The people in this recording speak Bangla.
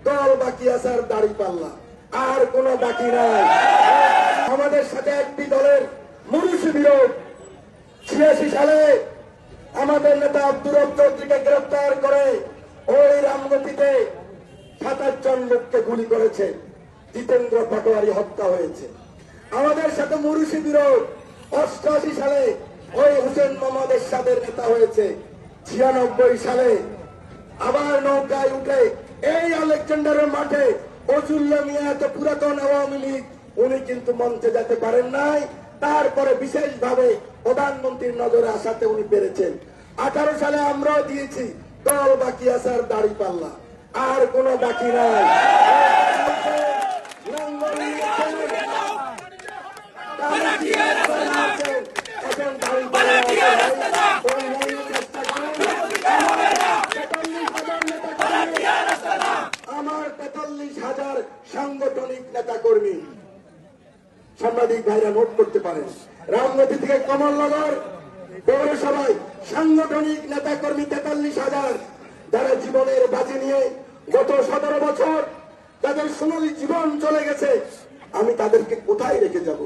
দল বাকি আছে আর দাঁড়িপাল্লা, আর কোনো বাকি নাই। আমাদের সাথে একটি দলের মুরুষি বিরোধ। 86 সালে আমাদের নেতা আব্দুর রব চৌধুরীকে গ্রেফতার করে ওই রামগতিতে 27 জন লোককে গুলি করেছে। জিতেন্দ্র পাটোয়ারি হত্যা হয়েছে। আমাদের সাথে মুরুষি বিরোধ। 88 সালে ওই হোসেন মোহাম্মদ এরশাদের নেতা হয়েছে। 96 সালে আবার নৌকায় উঠে এই আলেকজান্ডারের মাঠে ফজলুল্লাহ মিয়া, এত পুরাতন আওয়ামী লীগ, উনি কিন্তু মঞ্চে যেতে পারেন নাই। তারপরে বিশেষভাবে প্রধানমন্ত্রীর নজরে আসাতে উনি পেরেছেন। 18 সালে আমরাও দিয়েছি, দল বাকি আছে আর দাঁড়িপাল্লা, আর কোনো বাকি নাই। আমার 43,000 সাংগঠনিক নেতা কর্মী, সাংবাদিক ভাইরা নোট করতে পারেন। রামগতি থেকে কমলনগর পৌরসভায় সাংগঠনিক নেতা কর্মী 43,000, যারা জীবনের বাজি নিয়ে গত 17 বছর তাদের সোনালী জীবন চলে গেছে। আমি তাদেরকে কোথায় রেখে যাব?